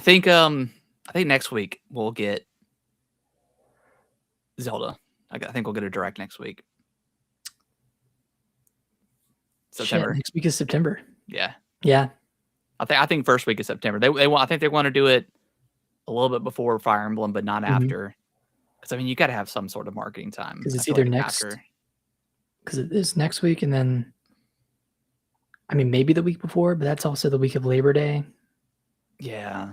think next week we'll get Zelda. I think we'll get a direct next week. September. Shit, next week is September. Yeah. Yeah. I think first week of September. They want. I think they want to do it a little bit before Fire Emblem, but not after. Because I mean, you got to have some sort of marketing time. Because it's either next. Because it is next week, and then, I mean, maybe the week before, but that's also the week of Labor Day. Yeah.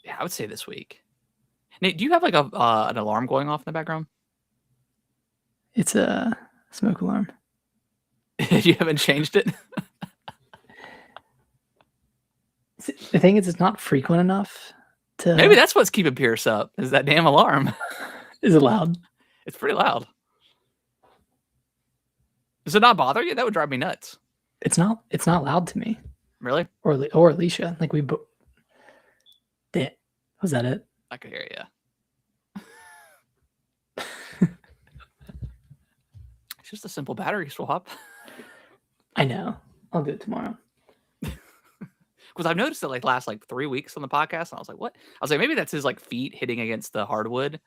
Yeah, I would say this week. Nate, do you have like an alarm going off in the background? It's a smoke alarm. You haven't changed it? The thing is, it's not frequent enough to... Maybe that's what's keeping Pierce up, is that damn alarm. Is it loud? It's pretty loud. Does it not bother you? That would drive me nuts. It's not loud to me. Really? Or Alicia. Like we both... Was that it? I could hear you. It's just a simple battery swap. I know. I'll do it tomorrow. Because I've noticed it like last like 3 weeks on the podcast, and I was like, "What?" I was like, maybe that's his like feet hitting against the hardwood.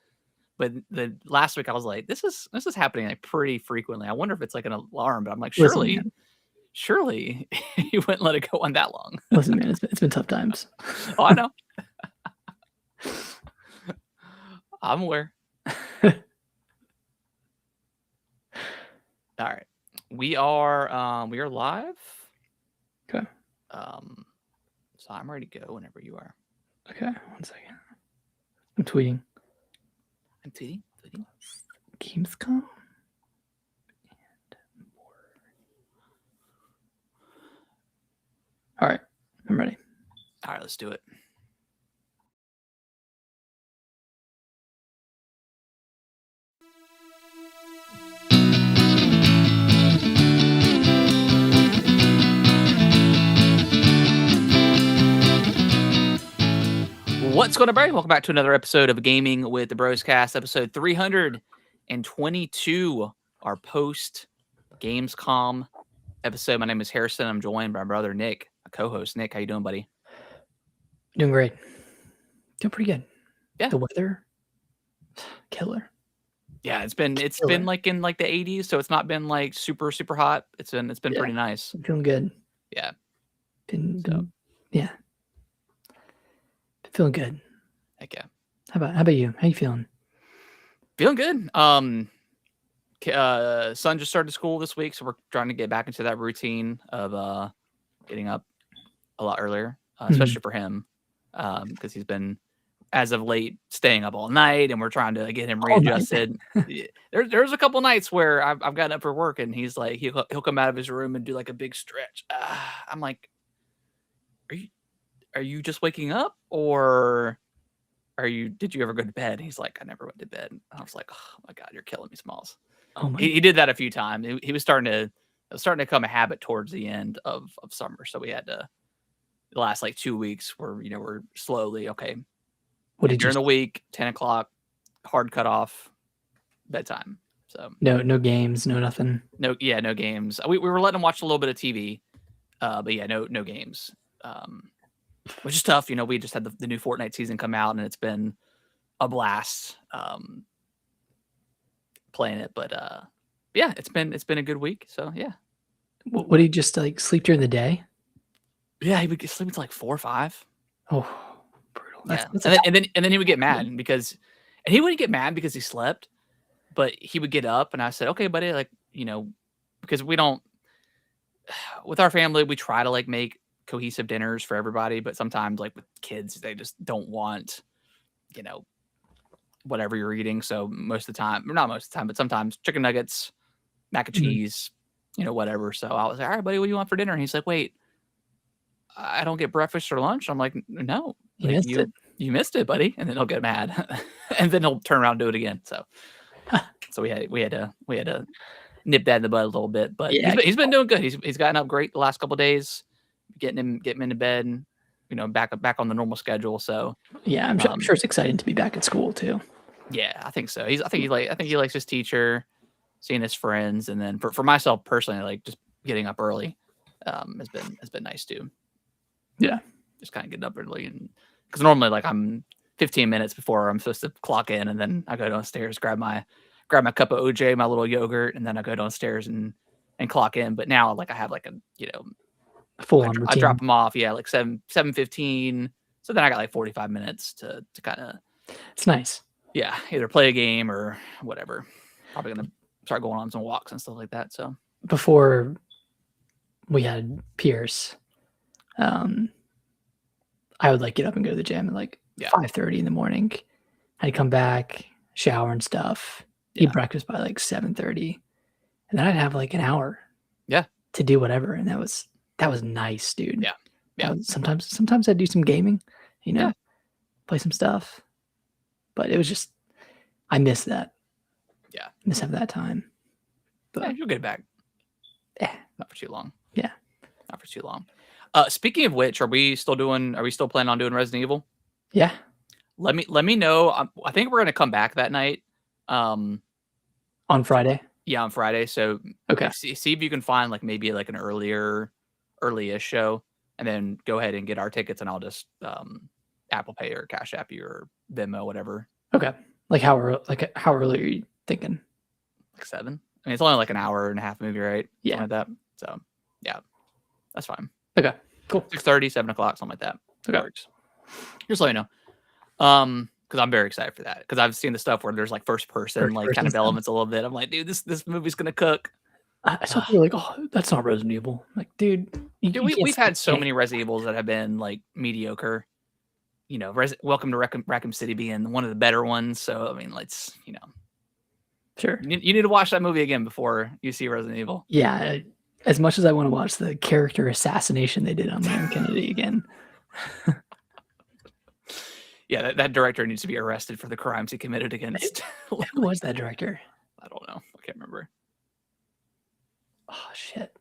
But the last week I was like, "This is happening like pretty frequently." I wonder if it's like an alarm. But I'm like, surely you wouldn't let it go on that long. Listen, man, it's been tough times. Oh, I know. I'm aware. All right, we are live. Okay. So I'm ready to go whenever you are. Okay, 1 second. I'm tweeting. Gamescom. And more. All right, I'm ready. All right, let's do it. What's going on, everybody? Welcome back to another episode of Gaming with the Broscast, episode 322, our post Gamescom episode. My name is Harrison. I'm joined by my brother Nick, a co-host. Nick, how you doing, buddy? Doing great. Doing pretty good. Yeah. The weather, killer. Yeah, it's been like in like the 80s, so it's not been like super hot. It's been pretty nice. I'm feeling good. Yeah. Yeah. Feeling good. Heck yeah. How about you? How you feeling? Feeling good. Son just started school this week, so we're trying to get back into that routine of getting up a lot earlier, especially for him, because he's been, as of late, staying up all night, and we're trying to get him readjusted. There's a couple nights where I've gotten up for work, and he's like, he'll come out of his room and do like a big stretch. I'm like, are you just waking up, or did you ever go to bed? He's like, I never went to bed. And I was like, oh my God, you're killing me, Smalls. Oh my he did that a few times. He was starting to become a habit towards the end of summer. So we had to, the last like 2 weeks where, we're slowly, okay, during the week, 10 o'clock, hard cutoff, bedtime. So no games, no nothing. No games. We were letting him watch a little bit of TV, but yeah, no games. Which is tough. We just had the new Fortnite season come out, and it's been a blast playing it. But yeah, it's been a good week. So yeah. Would he just like sleep during the day? Yeah, he would sleep until like 4 or 5. Oh, brutal. That's and then he would get mad and he wouldn't get mad because he slept, but he would get up, and I said, okay, buddy, like, because we don't, with our family, we try to like make cohesive dinners for everybody, but sometimes like with kids, they just don't want, whatever you're eating. So most of the time, not most of the time, but sometimes chicken nuggets, mac and cheese, whatever. So I was like, all right, buddy, what do you want for dinner? And he's like, wait, I don't get breakfast or lunch. I'm like, no, you missed it, buddy. And then he'll get mad and then he'll turn around and do it again. So we had to nip that in the bud a little bit, but yeah, he's been doing good. He's gotten up great the last couple of days, getting him into bed and, back on the normal schedule. So yeah, I'm sure it's exciting to be back at school too. Yeah, I think so. I think he likes his teacher, seeing his friends, and then for myself personally, like just getting up early has been nice too. Yeah, just kind of getting up early, and because normally like I'm 15 minutes before I'm supposed to clock in, and then I go downstairs, grab my cup of OJ, my little yogurt, and then I go downstairs and clock in. But now like I have like a full on I routine. drop them off, like 7:15. So then I got like 45 minutes to kind of. It's nice. Yeah, either play a game or whatever. Probably gonna start going on some walks and stuff like that. So before we had Pierce, I would like get up and go to the gym at like 5:30 in the morning. I'd come back, shower and stuff, eat breakfast by like 7:30, and then I'd have like an hour. Yeah. To do whatever, and that was nice, dude. Yeah. Yeah. Sometimes I'd do some gaming, play some stuff, but it was just I miss that. Yeah. Miss having that time. But you'll get it back. Yeah. Not for too long. Yeah. Not for too long. Speaking of which, are we still planning on doing Resident Evil? Yeah. Let me know. I think we're gonna come back that night. On Friday. Yeah, on Friday. So okay. See if you can find like maybe like an early-ish show, and then go ahead and get our tickets, and I'll just Apple Pay or Cash App you or Venmo, whatever. Okay. How early are you thinking? Like 7. I mean, it's only like an hour and a half movie, right? Yeah. Something like that. So yeah, that's fine. Okay. Cool. 6:30, 7 o'clock, something like that. Okay. Works. Just let me know. Because I'm very excited for that. Because I've seen the stuff where there's like first person kind of elements a little bit. I'm like, dude, this movie's gonna cook. I saw people like, oh, that's not Resident Evil. I'm like, dude, we've had so many Resident Evils that have been like mediocre. Welcome to Raccoon City being one of the better ones. So I mean, let's sure. You need to watch that movie again before you see Resident Evil. Yeah, as much as I want to watch the character assassination they did on Leon Kennedy again. Yeah, that director needs to be arrested for the crimes he committed against. Who was that director? I don't know. I can't remember. Oh shit.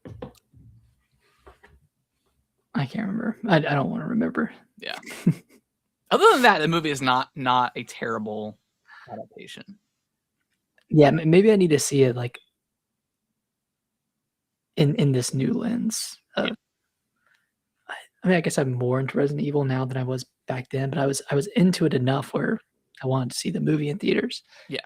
I can't remember. I don't want to remember. Yeah. Other than that, the movie is not a terrible adaptation. Yeah, maybe I need to see it like in this new lens. I mean, I guess I'm more into Resident Evil now than I was back then, but I was into it enough where I wanted to see the movie in theaters. Yeah.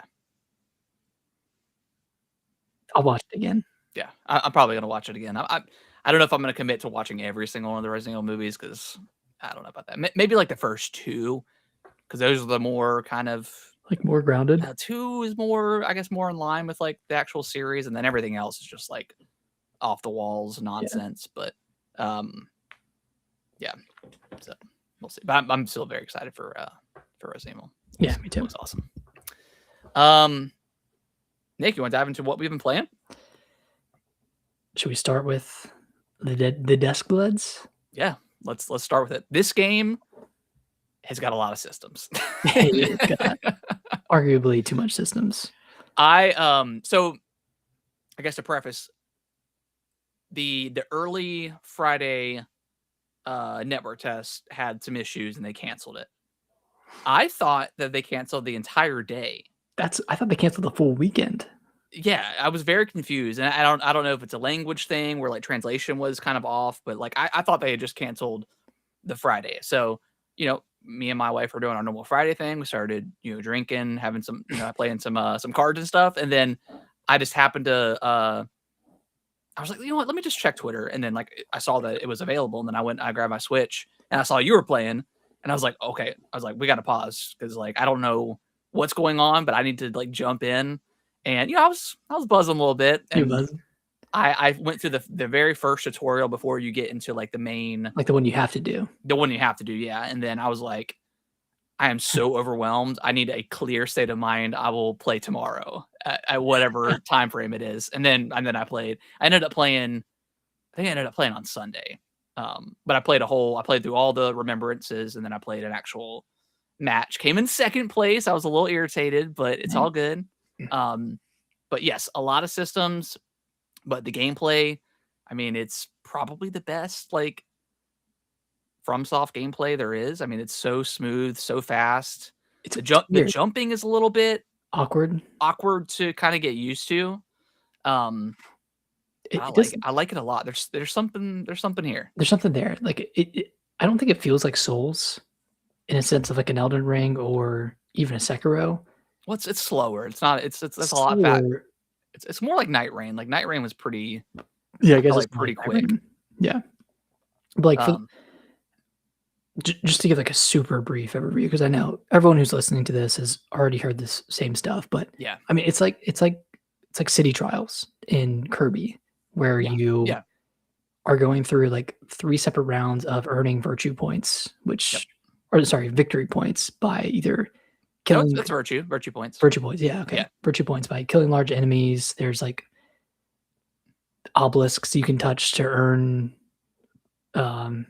I'll watch it again. Yeah, I'm probably gonna watch it again. I don't know if I'm gonna commit to watching every single one of the Resident Evil movies because I don't know about that. Maybe like the first 2, because those are the more kind of like more grounded. 2 is more, I guess, more in line with like the actual series, and then everything else is just like off the walls nonsense. Yeah. But yeah, so we'll see. But I'm still very excited for Resident Evil. Yeah, me too. It looks awesome. Nick, you want to dive into what we've been playing? Should we start with the Desk Bloods? Yeah, let's start with it. This game has got a lot of systems. It's got arguably too much systems. So I guess to preface, the early Friday network test had some issues and they canceled it. I thought that they canceled the entire day. I thought they canceled the full weekend. Yeah, I was very confused, and I don't know if it's a language thing where like translation was kind of off, but like I thought they had just canceled the Friday. So me and my wife were doing our normal Friday thing. We started drinking, having some playing some cards and stuff, and then I just happened to I was like, you know what? Let me just check Twitter, and then like I saw that it was available, and then I grabbed my Switch, and I saw you were playing, and I was like, okay, we got to pause because like I don't know what's going on, but I need to like jump in. And I was buzzing a little bit. And I went through the very first tutorial before you get into like the main, like the one you have to do. The one you have to do, yeah. And then I was like, I am so overwhelmed. I need a clear state of mind. I will play tomorrow at whatever time frame it is. And then I played. I ended up playing on Sunday. But I played through all the remembrances, and then I played an actual match. Came in second place. I was a little irritated, but it's all good. But yes, a lot of systems, but the gameplay, I mean, it's probably the best like FromSoft gameplay there is. I mean, it's so smooth, so fast. The jumping is a little bit awkward to kind of get used to. I like it a lot. There's something here. There's something there. Like I don't think it feels like Souls in a sense of like an Elden Ring or even a Sekiro. Well, it's slower. It's not. It's a lot fat. Slower. It's more like Night Rain. Like Night Rain was pretty. Yeah, I I guess felt it's like more pretty like Night quick. Rain. Yeah. But like for Um, just to give like a super brief overview, because I know everyone who's listening to this has already heard this same stuff, but yeah, I mean it's like City Trials in Kirby, where yeah, you yeah. are going through like 3 separate rounds of earning virtue points, Yep. victory points by either No, killing it's virtue points. virtue points, yeah, okay. Yeah. Virtue points by killing large enemies. There's like obelisks you can touch to earn, um,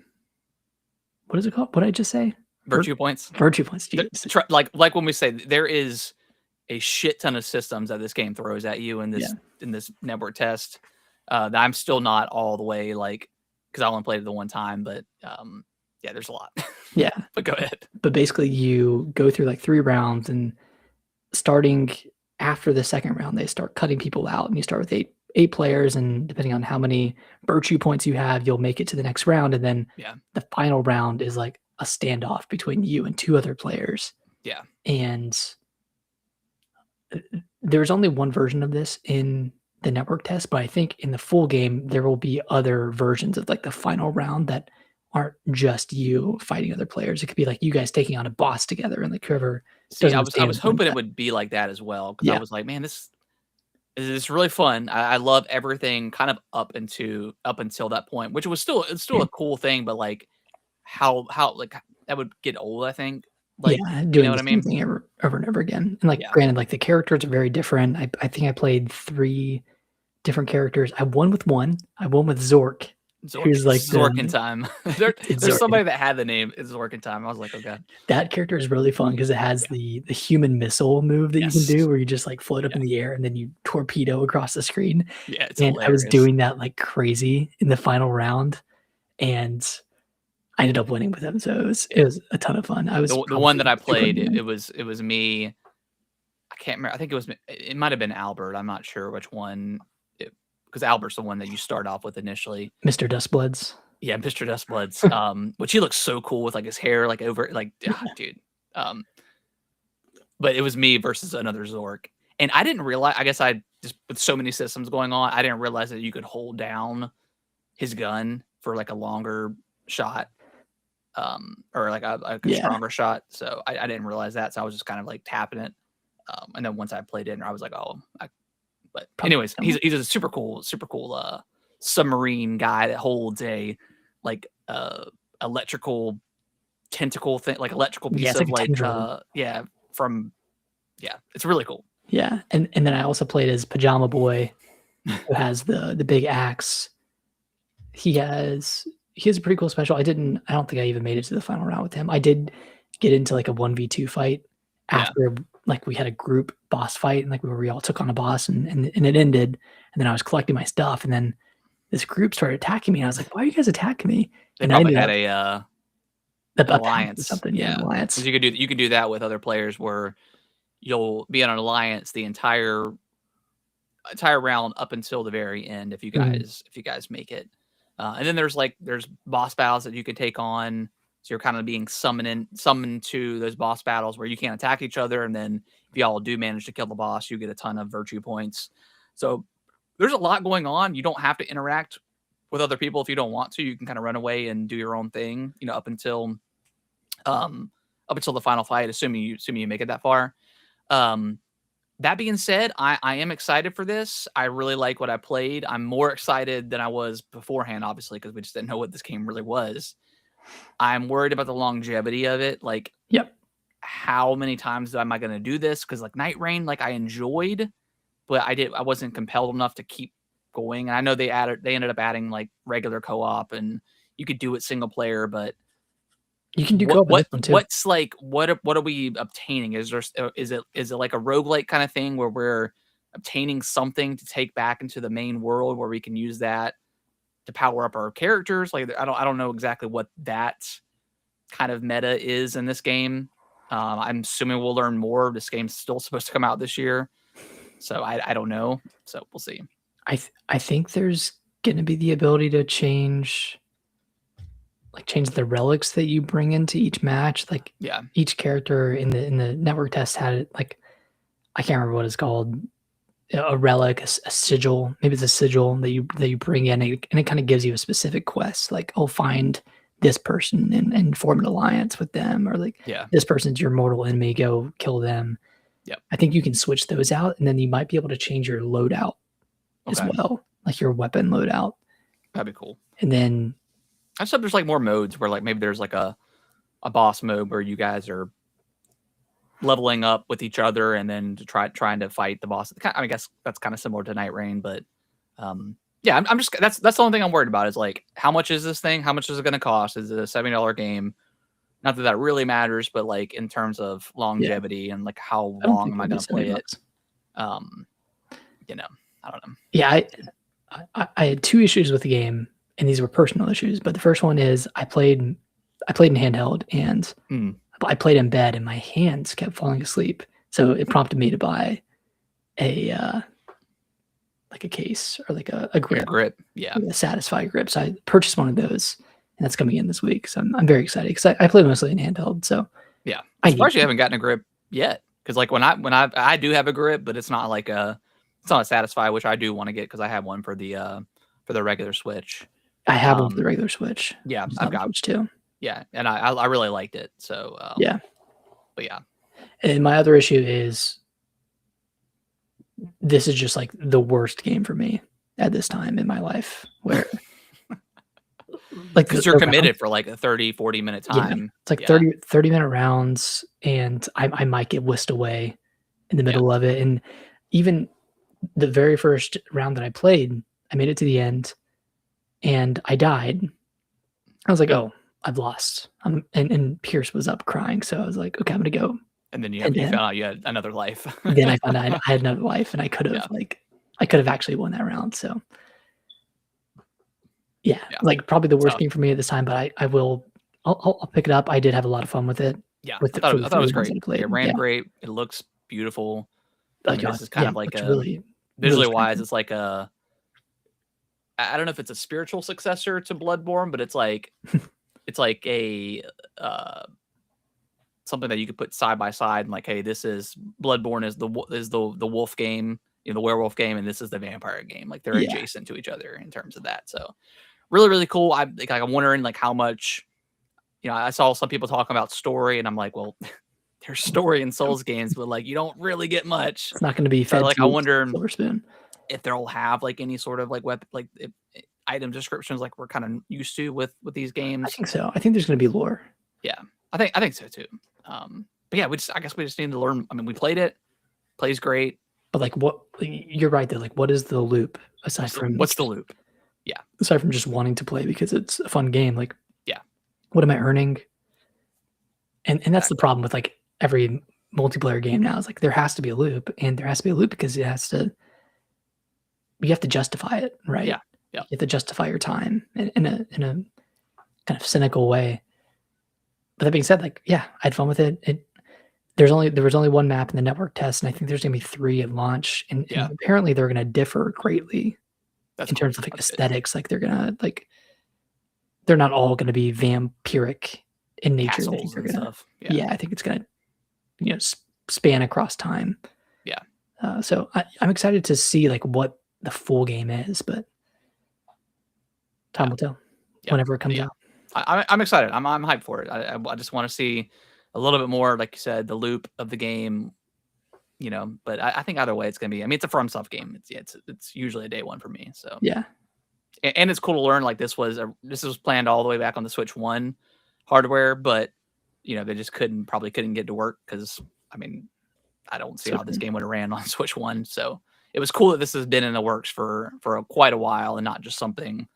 what is it called? What did I just say? Vir Virtue points. virtue points, jeez. Like when we say there is a shit ton of systems that this game throws at you Yeah, in this network test. That I'm still not all the way like because I only played it the one time, but yeah, there's a lot. yeah, But go ahead. but basically you go through like 3 rounds, and starting after the second round, they start cutting people out, and you start with 8 players, and depending on how many virtue points you have, you'll make it to the next round, and then Yeah, the final round is like a standoff between you and 2 other players, yeah. and there's only one version of this in the network test, but I think in the full game there will be other versions of like the final round that aren't just you fighting other players. It could be like you guys taking on a boss together, and like whoever See, doesn't I stand was wins hoping it that. would be like that as well because I Yeah, was like, man, this is really fun. I love everything kind of up until that point, which was still yeah, a cool thing, but like how like that would get old. I think like yeah, you know doing what the I same mean? thing over and over again. And like Yeah. granted, like the characters are very different. I think I played 3 different characters. I won with one. I won with Zork, who's like Zorkin time. it's There's Zork. somebody that had the name it's Zorkin time. I was like, oh god. That character is really fun because it has Yeah. the human missile move that you can Yes. do where you just, like, float up Yeah. in the air and then you torpedo across the screen, Yeah. It's and I was hilarious. doing that like crazy in the final round, and I ended up winning with him, so it Yeah. was a ton of fun. I was The one that probably I super played, new. it was me. I can't remember. I think it might have been Albert. I'm not sure which one. Because Albert's the one that you start off with initially. Mr. Dustbloods. Yeah, Mr. Dustbloods. Which he looks so cool with like his hair like over like dude. Um, but it was me versus another Zork. And I didn't realize I guess I just with so many systems going on, I didn't realize that you could hold down his gun for like a longer shot. Or like a Yeah, stronger shot. So I didn't realize that. So I was just kind of like tapping it. And then once I played it, I was like, oh, but probably anyways, similar. he's a super cool submarine guy that holds a like electrical tentacle thing, like electrical Yeah, piece it's like of a like tendril. from it's really cool. Yeah, and then I also played as Pajama Boy, who has the big axe. He has he has a pretty cool special. I don't think I even made it to the final round with him. I did get into like a 1v2 fight Yeah, after like we had a group boss fight, and like where we all took on a boss, and it ended, and then I was collecting my stuff, and then this group started attacking me, and I was like, "Why are you guys attacking me?" they And I probably ended had up an a pact or alliance. something, yeah, an Yeah, because alliance. you can do that with other players where you'll be on an alliance the entire round up until the very end Mhm, if you guys make it. And then there's boss battles that you can take on. So you're kind of being summoned to those boss battles where you can't attack each other, and then if y'all do manage to kill the boss, you get a ton of virtue points. So there's a lot going on. You don't have to interact with other people if you don't want to. You can kind of run away and do your own thing, you know, um up until the final fight, assuming you make it that far. Um, that being said, I am excited for this. I really like what I played. I'm more excited than I was beforehand, obviously, because we just didn't know what this game really was. I'm worried about the longevity of it. Like, yep. how many times am I going to do this? Because like Night Rain, like I enjoyed, but I wasn't compelled enough to keep going. And I know they ended up adding like regular co-op, and you could do it single player, but You can do co-op in this one too. what's like what are we obtaining? Is it like a roguelike kind of thing where we're obtaining something to take back into the main world where we can use that to power up our characters? Like I don't know exactly what that kind of meta is in this game. I'm assuming we'll learn more. This game's still supposed to come out this year, so I don't know. So we'll see. I think there's gonna be the ability to change like change the relics that you bring into each match. Like Yeah. each character in the network test had like I can't remember what it's called, a relic, a sigil. Maybe it's a sigil that you bring in, and it kind of gives you a specific quest. Like, oh, find this person and form an alliance with them, or like Yeah. this person's your mortal enemy, go kill them. Yep. I think you can switch those out, and then you might be able to change your loadout as Okay. well, like your weapon loadout. That'd be cool. And then I just hope there's like more modes where like maybe there's like a boss mode where you guys are leveling up with each other and then trying to fight the boss. I guess that's kind of similar to Night Rain, but yeah, I'm just that's the only thing I'm worried about is like how much is this thing? How much is it going to cost? Is it a $70 game? Not that that really matters, but like in terms of longevity and like how long am I going to play it? You know, I don't know. Yeah, I had 2 issues with the game, and these were personal issues. But the first one is I played in handheld, and I played in bed, and my hands kept falling asleep. So it prompted me to buy a like a case or like a grip, yeah, a Satisfy grip. So I purchased one of those, and that's coming in this week. So I'm very excited because I play mostly in handheld. So yeah, I'm surprised you haven't gotten a grip yet. Because like when I do have a grip, but it's not like it's not a Satisfy, which I do want to get because I have one for the regular Switch. I have one for the regular Switch. Yeah, I've got Switch too. Yeah, and I really liked it. So yeah, but yeah. And my other issue is this is just like the worst game for me at this time in my life, where like because you're committed for like a 30-40 minute time. Yeah, it's like 30-minute rounds, and I might get whisked away in the middle of it. And even the very first round that I played, I made it to the end, and I died. I was like, oh, I've lost. And Pierce was up crying, so I was like, okay, I'm gonna go. And then you found out you had another life. Then I found out I had another life, and I could have actually won that round. So yeah, like probably the worst game for me at this time, but I'll pick it up. I did have a lot of fun with it. Yeah, I thought it was great. It ran great. It looks beautiful. Like this is kind of like a really, visually wise, it's like a I don't know if it's a spiritual successor to Bloodborne, but it's like a something that you could put side by side and like, hey, this is Bloodborne is the wolf game, the werewolf game, and this is the vampire game. Like they're adjacent to each other in terms of that. So really, really cool. I'm wondering like how much, I saw some people talking about story, and I'm like, well, there's story in Souls games, but like you don't really get much. It's not going to be fed. So, like I wonder if they'll have like any sort of like item descriptions like we're kind of used to with these games. I think so. I think there's going to be lore. Yeah, I think so too. But yeah, I guess we just need to learn. I mean, we played it, plays great. But like, what you're right though. Like, what is the loop aside from what's the loop? Yeah, aside from just wanting to play because it's a fun game. Like, yeah, what am I earning? And that's the problem with like every multiplayer game now. Is like there has to be a loop, and there has to be a loop because you have to justify it, right? Yeah. You have to justify your time in a kind of cynical way. But that being said, like, yeah, I had fun with it. There was only one map in the network test, and I think there's gonna be 3 at launch. And apparently they're gonna differ greatly in terms of like aesthetics. Like they're gonna they're not all gonna be vampiric in nature. I think they're gonna, I think it's gonna span across time. Yeah. So I'm excited to see like what the full game is, but time will tell whenever it comes out. I'm excited. I'm hyped for it. I just want to see a little bit more, like you said, the loop of the game. But I think either way, it's gonna be. I mean, it's a FromSoft game. It's usually a day one for me. So yeah, and it's cool to learn. Like this was planned all the way back on the Switch 1 hardware, but they just probably couldn't get to work because I mean, I don't see how this game would have ran on Switch 1. So it was cool that this has been in the works for quite a while and not just something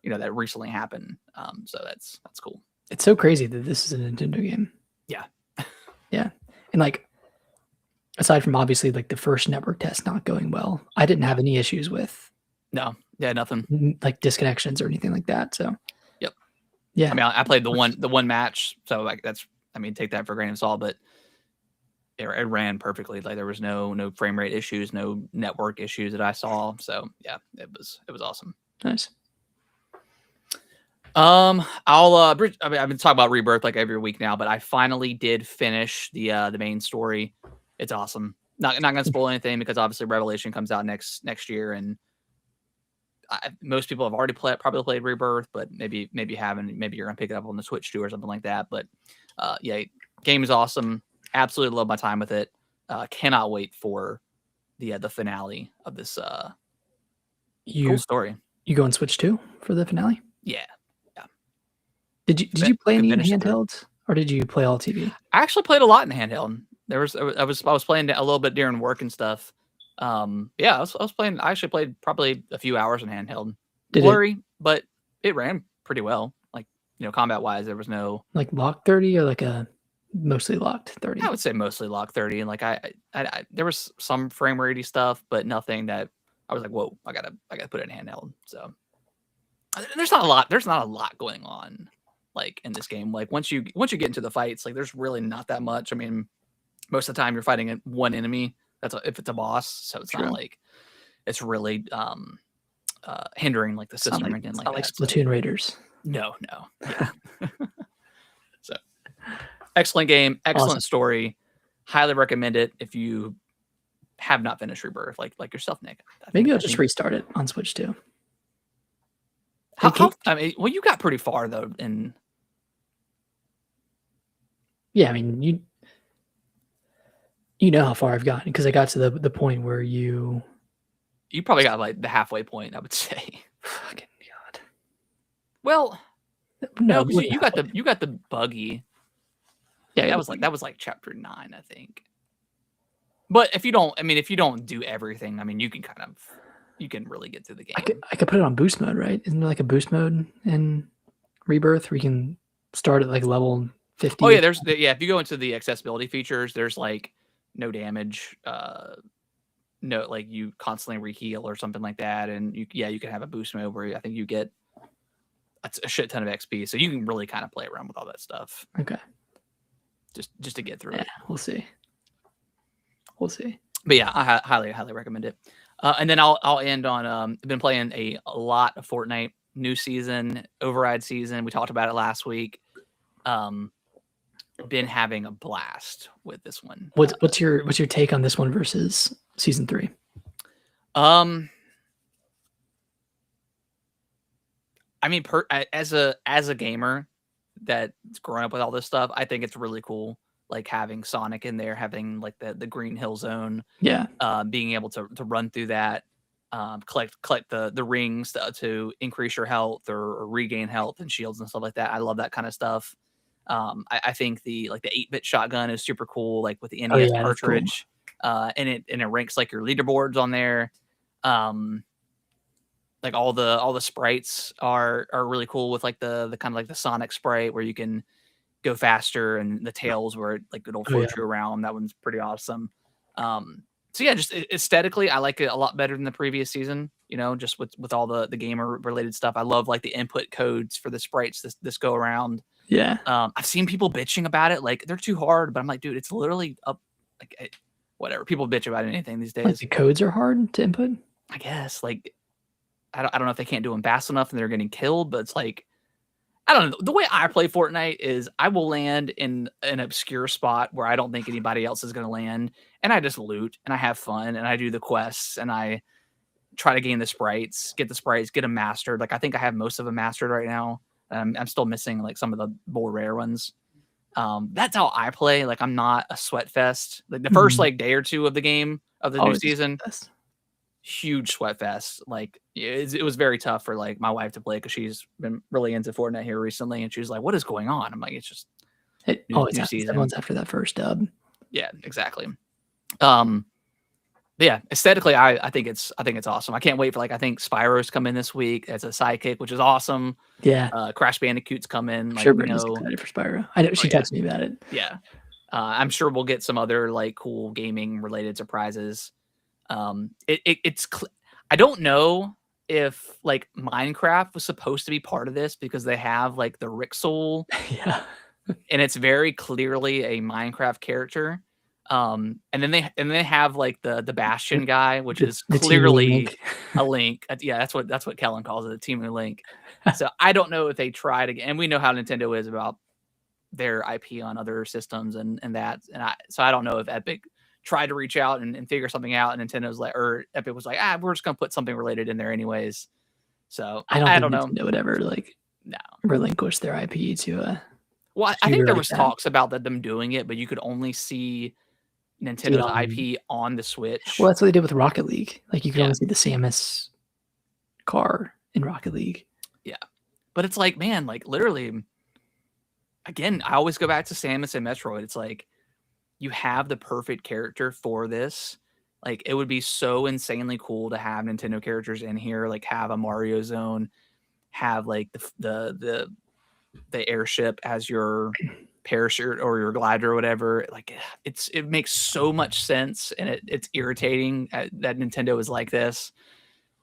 that recently happened. So that's cool. It's so crazy that this is a Nintendo game. Yeah. Yeah. And like, aside from obviously like the first network test not going well, I didn't have any issues with nothing like disconnections or anything like that. So yep. Yeah. I mean, I played the one match. So like take that for a grain of salt, but it ran perfectly. Like there was no frame rate issues, no network issues that I saw. So yeah, it was awesome. Nice. I've been talking about Rebirth like every week now, but I finally did finish the main story. It's awesome. Not gonna spoil anything because obviously Revelation comes out next year, and most people have already probably played Rebirth, but maybe you haven't. Maybe you're gonna pick it up on the Switch too or something like that. But yeah, game is awesome. Absolutely love my time with it. Cannot wait for the finale of this cool story. You go on Switch 2 for the finale? Yeah. Did you play any in finish it through. handhelds, or did you play all TV? I actually played a lot in handheld. I was playing a little bit during work and stuff. Yeah, I was playing. I actually played probably a few hours in handheld. Blurry, but it ran pretty well. Like, combat wise, there was no like locked 30 or like a mostly locked 30. I would say mostly locked 30, and like I there was some frame ratey stuff, but nothing that I was like, whoa, I gotta put it in handheld. So there's not a lot going on like in this game. Like once you get into the fights, like there's really not that much. I mean, most of the time you're fighting one enemy. If it's a boss, so it's not like it's really hindering like the system or anything like that. Like Splatoon Raiders. No. Yeah. So excellent game, excellent story. Highly recommend it if you have not finished Rebirth, like yourself, Nick. Maybe I'll just restart it on Switch too. I mean, well, you got pretty far though, and yeah, I mean, you know how far I've gotten because I got to the point where you probably got like the halfway point, I would say. Fucking God. Well, no, you got the buggy. Yeah, that was like chapter 9, I think. But if you don't do everything, I mean, you can really get through the game. I could put it on boost mode, right? Isn't there like a boost mode in Rebirth where you can start at like level 50? Oh yeah, if you go into the accessibility features, there's like no damage, no, like you constantly reheal or something like that, and you can have a boost mode where I think you get a shit ton of XP, so you can really kind of play around with all that stuff. Okay. Just to get through it. We'll see. But yeah, I highly recommend it. And then I'll end on I've been playing a lot of Fortnite, new season, override season. We talked about it last week. Been having a blast with this one. What's your take on this one versus season 3? I mean, as a gamer that's growing up with all this stuff, I think it's really cool. Like having Sonic in there, having like the Green Hill Zone, being able to run through that, collect the rings to increase your health or regain health and shields and stuff like that. I love that kind of stuff. I think the 8-bit shotgun is super cool, like with the NES cartridge, and it ranks like your leaderboards on there. Like all the sprites are really cool with like the kind of like the Sonic sprite where you can go faster, and the tails where it'll float you around. That one's pretty awesome. So yeah, just aesthetically, I like it a lot better than the previous season. Just with all the gamer related stuff. I love like the input codes for the sprites this go around. Yeah. I've seen people bitching about it, like they're too hard, but I'm like, dude, it's literally up. Like whatever. People bitch about anything these days. Like the codes are hard to input. I guess like I don't know if they can't do them fast enough and they're getting killed, but it's like, I don't know. The way I play Fortnite is I will land in an obscure spot where I don't think anybody else is going to land, and I just loot and I have fun and I do the quests and I try to gain the sprites, get them mastered. Like I think I have most of them mastered right now. I'm still missing like some of the more rare ones. That's how I play. Like I'm not a sweat fest. Like the first like day or two of the game of the new season, huge sweat fest. Like it was very tough for like my wife to play because she's been really into Fortnite here recently, and she was like, "What is going on?" I'm like, "It's just new season." Everyone's after that first dub. Yeah, exactly. But yeah, aesthetically, I think it's awesome. I can't wait for I think Spyro's come in this week as a sidekick, which is awesome. Yeah. Crash Bandicoot's come in. Like, sure, Brittany's excited for Spyro. I know she texted me about it. Yeah. I'm sure we'll get some other like cool gaming related surprises. It's I don't know if like Minecraft was supposed to be part of this because they have like the Rixel, yeah, and it's very clearly a Minecraft character. And then they have like the Bastion guy, which is the clearly Link. a Link. Yeah, that's what Kellen calls it, a Team Link. So I don't know if they tried again. And we know how Nintendo is about their IP on other systems and so I don't know if Epic tried to reach out and figure something out, and Nintendo's like, or Epic was like, we're just gonna put something related in there anyways. So I don't I think don't know. Nintendo would ever like No. relinquish their IP to a Well, I think there like was that. talks about them doing it, but you could only see Nintendo's IP on the Switch. Well, that's what they did with Rocket League. Like you could Yeah. only see the Samus car in Rocket League. Yeah. But it's like, man, like literally, again, I always go back to Samus and Metroid. It's like you have the perfect character for this. Like it would be so insanely cool to have Nintendo characters in here, like have a Mario zone, have like the airship as your parachute or your glider or whatever. Like it makes so much sense, and it's irritating that Nintendo is like this,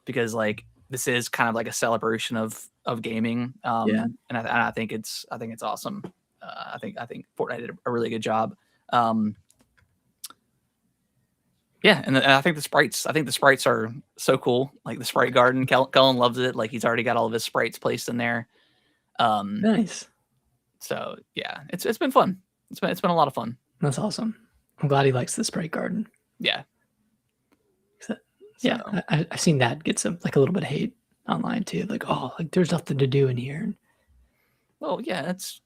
because like this is kind of like a celebration of gaming. Yeah. And I think it's awesome. I think Fortnite did a really good job. Yeah, and I think the sprites are so cool. Like the sprite garden, Kellen loves it. Like he's already got all of his sprites placed in there. Nice. So yeah, it's been fun. It's been a lot of fun. That's awesome. I'm glad he likes the sprite garden. Yeah. Yeah, I've seen that get some like a little bit of hate online too. Like, oh, like there's nothing to do in here. Well, yeah, it's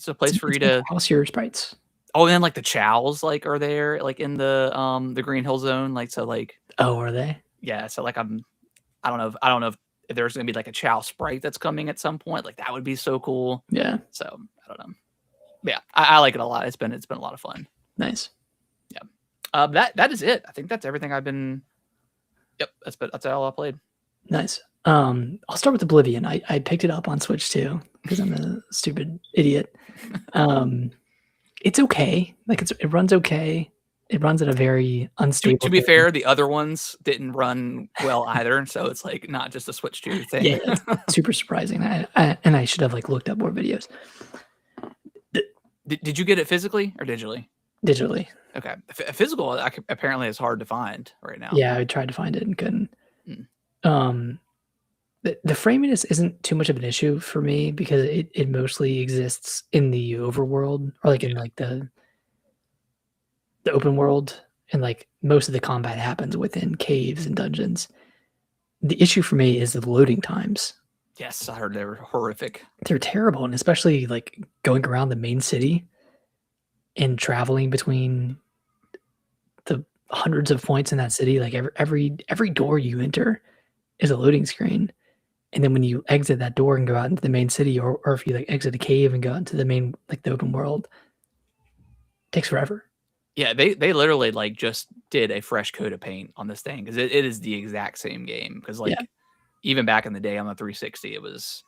a place for you to house your sprites. Oh, and then like the chows like are there like in the Green Hill Zone, like so like. Oh, are they? Yeah, so like I don't know if there's gonna be like a chow sprite that's coming at some point. Like that would be so cool. Yeah. So I don't know. Yeah, I like it a lot. It's been a lot of fun. Nice. Yeah. That is it. I think that's everything I've been. Yep, that's all I played. Nice. I'll start with Oblivion. I picked it up on Switch too because I'm a stupid idiot. It's okay. Like it runs okay. It runs at a very unstable. To be fair, the other ones didn't run well either, so it's like not just a Switch 2 thing. Yeah, it's super surprising. And I should have like looked up more videos. Did you get it physically or digitally? Digitally. Okay. Physical apparently is hard to find right now. Yeah, I tried to find it and couldn't. The framiness isn't too much of an issue for me because it mostly exists in the overworld or like in like the open world, and like most of the combat happens within caves and dungeons. The issue for me is the loading times. Yes, I heard they were horrific. They're terrible, and especially like going around the main city and traveling between the hundreds of points in that city. Like every door you enter is a loading screen. And then when you exit that door and go out into the main city, or if you like exit a cave and go out into the main, like the open world, it takes forever. Yeah, they literally like just did a fresh coat of paint on this thing because it is the exact same game. Because like even back in the day on the 360, it was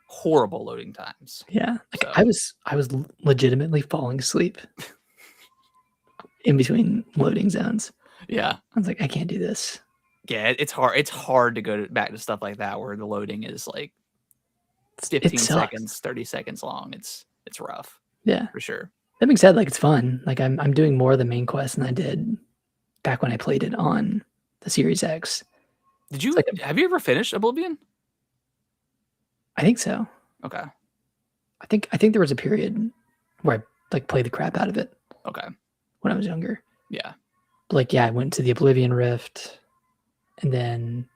horrible loading times. Yeah, like so. I was legitimately falling asleep in between loading zones. Yeah, I was like, I can't do this. Yeah, it's hard. It's hard to go back to stuff like that where the loading is like 15 seconds, 30 seconds long. It's rough. Yeah, for sure. That being said, like it's fun. Like I'm doing more of the main quest than I did back when I played it on the Series X. Did you have you ever finished Oblivion? I think so. Okay. I think there was a period where I like played the crap out of it. Okay. When I was younger. Yeah. But like I went to the Oblivion Rift. And then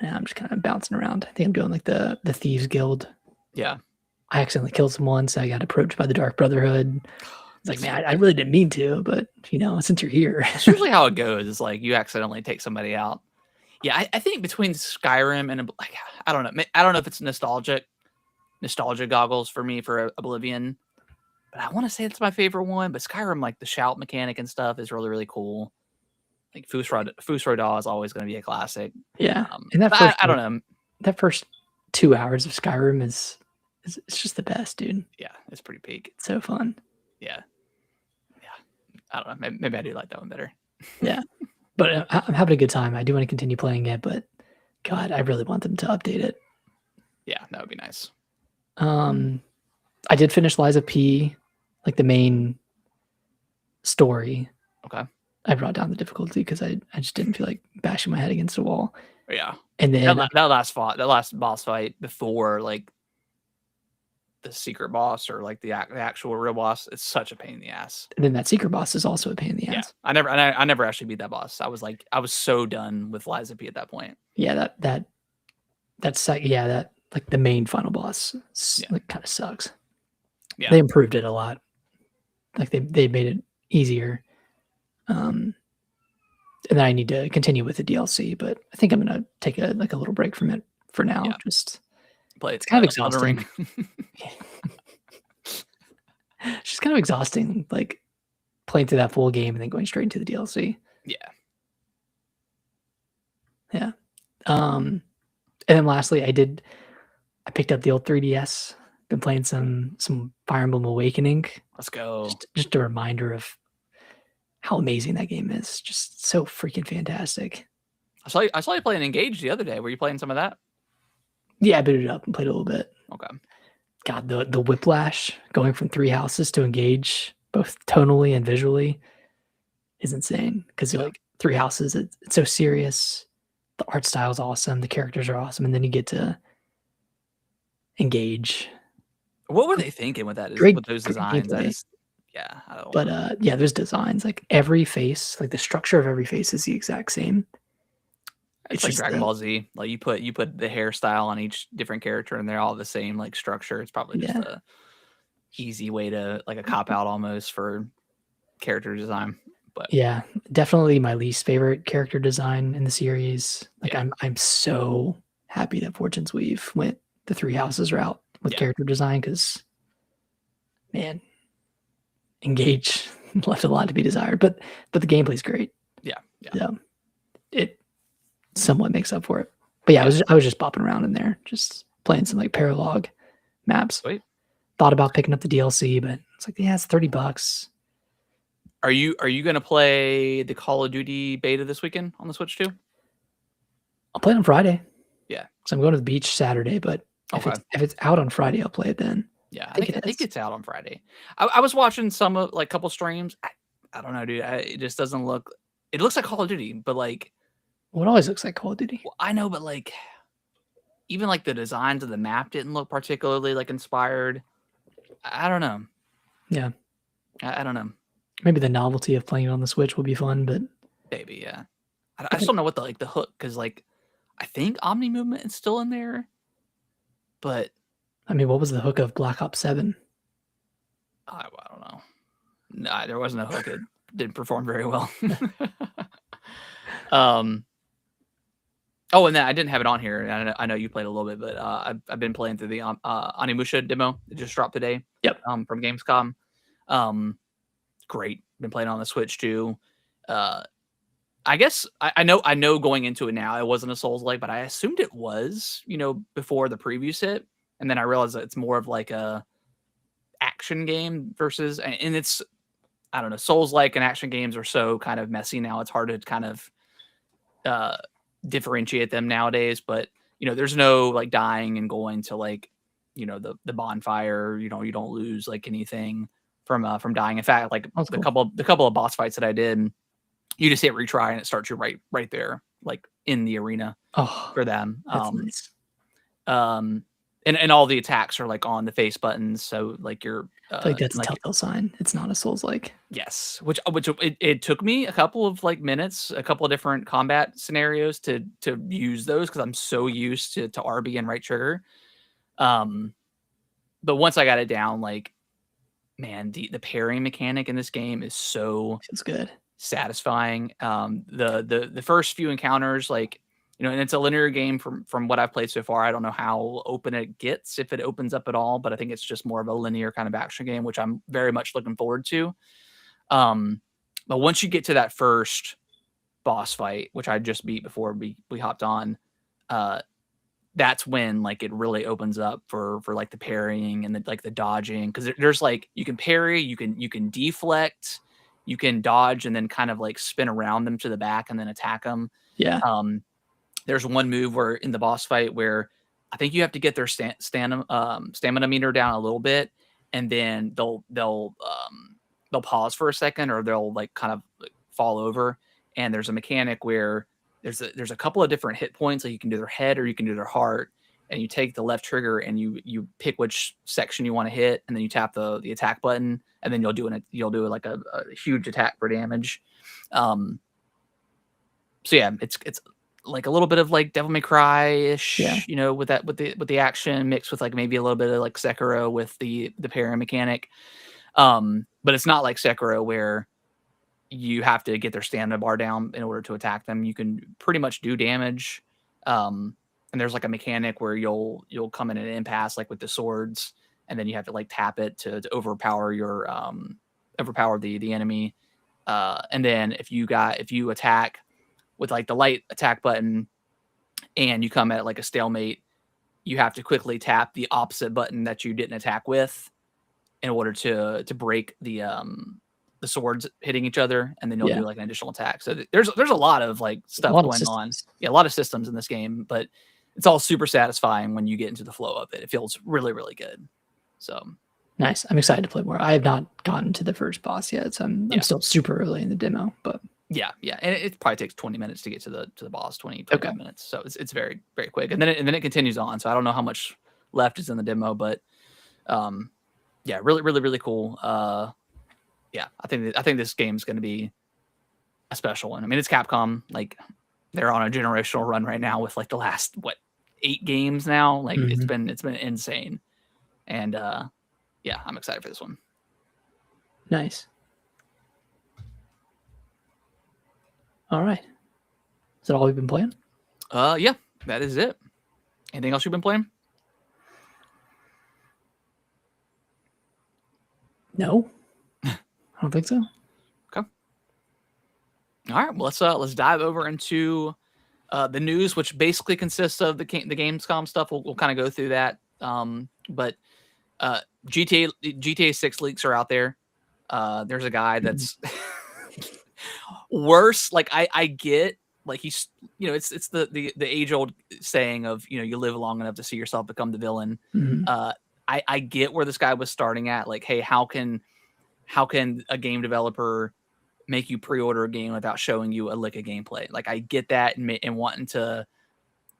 I'm just kind of bouncing around. I think I'm doing like the Thieves Guild. Yeah. I accidentally killed someone, so I got approached by the Dark Brotherhood. It's like, man, I really didn't mean to, but since you're here. It's usually how it goes. It's like you accidentally take somebody out. Yeah, I think between Skyrim and like I don't know if it's nostalgia goggles for me for Oblivion, but I want to say it's my favorite one. But Skyrim, like the shout mechanic and stuff, is really, really cool. Like Fusro is always going to be a classic. Yeah, and that first, I don't know. That first 2 hours of Skyrim is it's just the best, dude. Yeah, it's pretty peak. It's so fun. Yeah. I don't know. Maybe I do like that one better. Yeah, but I'm having a good time. I do want to continue playing it, but God, I really want them to update it. Yeah, that would be nice. I did finish Lies of P, like the main story. Okay. I brought down the difficulty because I just didn't feel like bashing my head against a wall. Yeah. And then That last boss fight before like the secret boss or like the actual real boss, it's such a pain in the ass. and then that secret boss is also a pain in the Yeah, ass. I never actually beat that boss. I was so done with Liza P at that point. Yeah, that's that like the main final boss Yeah. like kind of sucks. Yeah. They improved it a lot. Like they made it easier. And then I need to continue with the DLC, but I think I'm gonna take a little break from it for now. Yeah. Just It's kind of Elden exhausting. Ring. It's just kind of exhausting, like playing through that full game and then going straight into the DLC. Yeah. Yeah. And then lastly, I picked up the old 3DS. Been playing some Fire Emblem Awakening. Let's go. Just a reminder of how amazing that game is. Just so freaking fantastic. I saw you playing Engage the other day. Were you playing some of that? Yeah, I booted it up and played a little bit. Okay. God, the whiplash going from 3 houses to Engage, both tonally and visually, is insane. Because you're like 3 houses, it's so serious. The art style is awesome. The characters are awesome, and then you get to Engage. What were they thinking with that? With those designs? But yeah, there's designs like every face, like the structure of every face is the exact same. It's like Dragon Ball Z. Like you put the hairstyle on each different character, and they're all the same like structure. It's probably just a easy way to like a cop out almost for character design. But yeah, definitely my least favorite character design in the series. Like I'm so happy that Fortune's Weave went the 3 houses route with character design because man, Engage left a lot to be desired. But the gameplay's great. Yeah. It somewhat makes up for it. But yeah, I was just bopping around in there, just playing some like paralog maps. Sweet. Thought about picking up the DLC, but it's like, yeah, it's $30. Are you gonna play the Call of Duty beta this weekend on the Switch too? I'll play it on Friday. Yeah. So I'm going to the beach Saturday, but if it's out on Friday, I'll play it then. Yeah, I think it's out on Friday. I was watching some of like couple streams. I don't know, dude. It just doesn't look. It looks like Call of Duty, but like. Well, it always looks like Call of Duty. Well, I know, but like, even like the designs of the map didn't look particularly like inspired. I don't know. Yeah. I don't know. Maybe the novelty of playing it on the Switch will be fun, but maybe yeah. I just don't know what the hook because like I think Omni movement is still in there, but I mean, what was the hook of Black Ops 7? I don't know. No, there wasn't a hook. It didn't perform very well. Oh, and then I didn't have it on here. I know you played a little bit, but I've been playing through the Onimusha demo. It just dropped today. Yep. From Gamescom. Great. Been playing on the Switch too. I guess I know going into it now, it wasn't a Souls-like, but I assumed it was, before the previews hit, and then I realized that it's more of like a action game versus, and it's, I don't know, Souls-like and action games are so kind of messy now. It's hard to kind of differentiate them nowadays, but there's no like dying and going to like the bonfire. You don't lose like anything from dying. In fact, like the couple of boss fights that I did, you just hit retry and it starts you right there, like in the arena for them. That's nice. And all the attacks are like on the face buttons, so like you're like that's a telltale sign. It's not a Souls-like. Yes, which it took me a couple of like minutes, a couple of different combat scenarios to use those because I'm so used to RB and right trigger. But once I got it down, like man, the parrying mechanic in this game is so feels good, satisfying. The first few encounters, like and it's a linear game from what I've played so far. I don't know how open it gets, if it opens up at all, but I think it's just more of a linear kind of action game, which I'm very much looking forward to. But once you get to that first boss fight, which I just beat before we hopped on, that's when like it really opens up for like the parrying and the dodging, because there's like you can parry, you can deflect, you can dodge, and then kind of like spin around them to the back and then attack them. Yeah. There's one move where in the boss fight where I think you have to get their stamina meter down a little bit, and then they'll they'll pause for a second, or they'll like kind of like fall over. And there's a mechanic where there's a couple of different hit points. Like you can do their head or you can do their heart. And you take the left trigger and you pick which section you want to hit, and then you tap the attack button, and then you'll do like a huge attack for damage. So yeah, it's like a little bit of like Devil May Cry-ish, you know, with the action mixed with like maybe a little bit of like Sekiro with the parry mechanic. But it's not like Sekiro where you have to get their stamina bar down in order to attack them. You can pretty much do damage. And there's like a mechanic where you'll come in an impasse like with the swords, and then you have to like tap it to overpower your overpower the enemy. And then if you attack with like the light attack button and you come at like a stalemate, you have to quickly tap the opposite button that you didn't attack with in order to break the swords hitting each other, and then you'll do like an additional attack. So there's a lot of like stuff going on. Yeah, a lot of systems in this game, but it's all super satisfying when you get into the flow of it. It feels really, really good. So nice. I'm excited to play more. I have not gotten to the first boss yet, so I'm still super early in the demo. But yeah, and it probably takes 20 minutes to get to the boss. 25 minutes. So it's very, very quick, and then it continues on. So I don't know how much left is in the demo, but yeah, really, really, really cool. Yeah, I think this game's going to be a special one. I mean, it's Capcom. Like, they're on a generational run right now with like the last 8 games now. Like it's been insane, and yeah, I'm excited for this one. Nice. All right, is that all we've been playing? Yeah, that is it. Anything else you've been playing? No, I don't think so. Okay. All right. Well, let's dive over into the news, which basically consists of the Gamescom stuff. We'll kind of go through that. But GTA 6 leaks are out there. There's a guy that's worse. Like I get, like he's, you know, it's the age old saying of, you know, you live long enough to see yourself become the villain. I get where this guy was starting at. Like, hey, how can a game developer make you pre-order a game without showing you a lick of gameplay? Like, I get that, and wanting to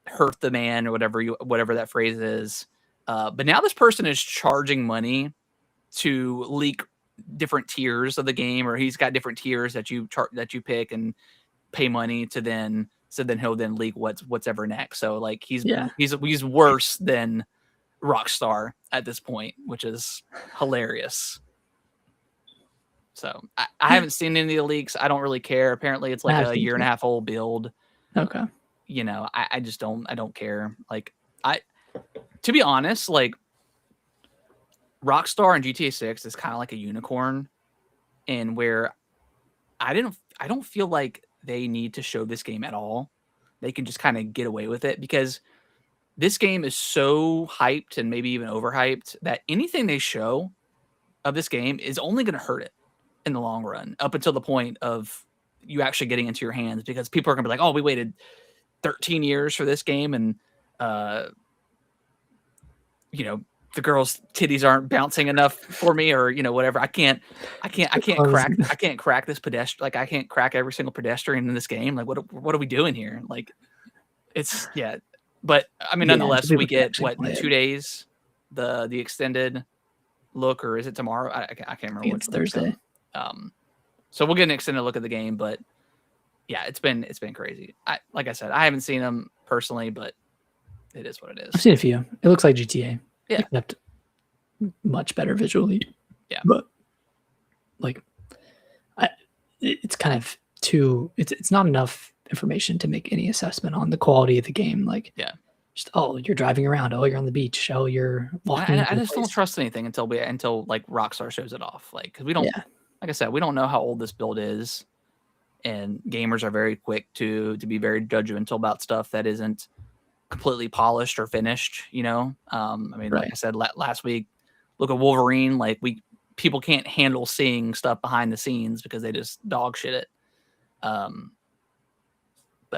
hurt the man or whatever that phrase is. But now this person is charging money to leak different tiers of the game, or he's got different tiers that you pick and pay money to then. So then he'll then leak what's ever next. So like he's worse than Rockstar at this point, which is hilarious. So I haven't seen any of the leaks. I don't really care. Apparently it's like a year and a half old build. Okay. You know, I just don't care. Like to be honest, like Rockstar and GTA 6 is kind of like a unicorn, and where I don't feel like they need to show this game at all. They can just kind of get away with it, because this game is so hyped and maybe even overhyped that anything they show of this game is only going to hurt it in the long run, up until the point of you actually getting into your hands, because people are going to be like, oh, we waited 13 years for this game, and you know, the girls' titties aren't bouncing enough for me, or you know, whatever. I can't crack this pedestrian. Like, I can't crack every single pedestrian in this game. Like, what are we doing here? Like, it's but I mean, nonetheless, we get in 2 days the extended look, or is it tomorrow? I can't remember. It's Thursday. So we'll get an extended look at the game, but yeah, it's been crazy. Like I said, I haven't seen them personally, but it is what it is. I've seen a few. It looks like GTA. Yeah. Except much better visually. Yeah. But like, it's kind of it's not enough information to make any assessment on the quality of the game. Like, yeah, just, oh, you're driving around. Oh, you're on the beach. Oh, you're walking. I just don't trust anything until like Rockstar shows it off. Like, because we don't, like I said, we don't know how old this build is, and gamers are very quick to be very judgmental about stuff that isn't completely polished or finished. You know, I mean, like I said last week, look at Wolverine. Like, people can't handle seeing stuff behind the scenes because they just dog shit it. But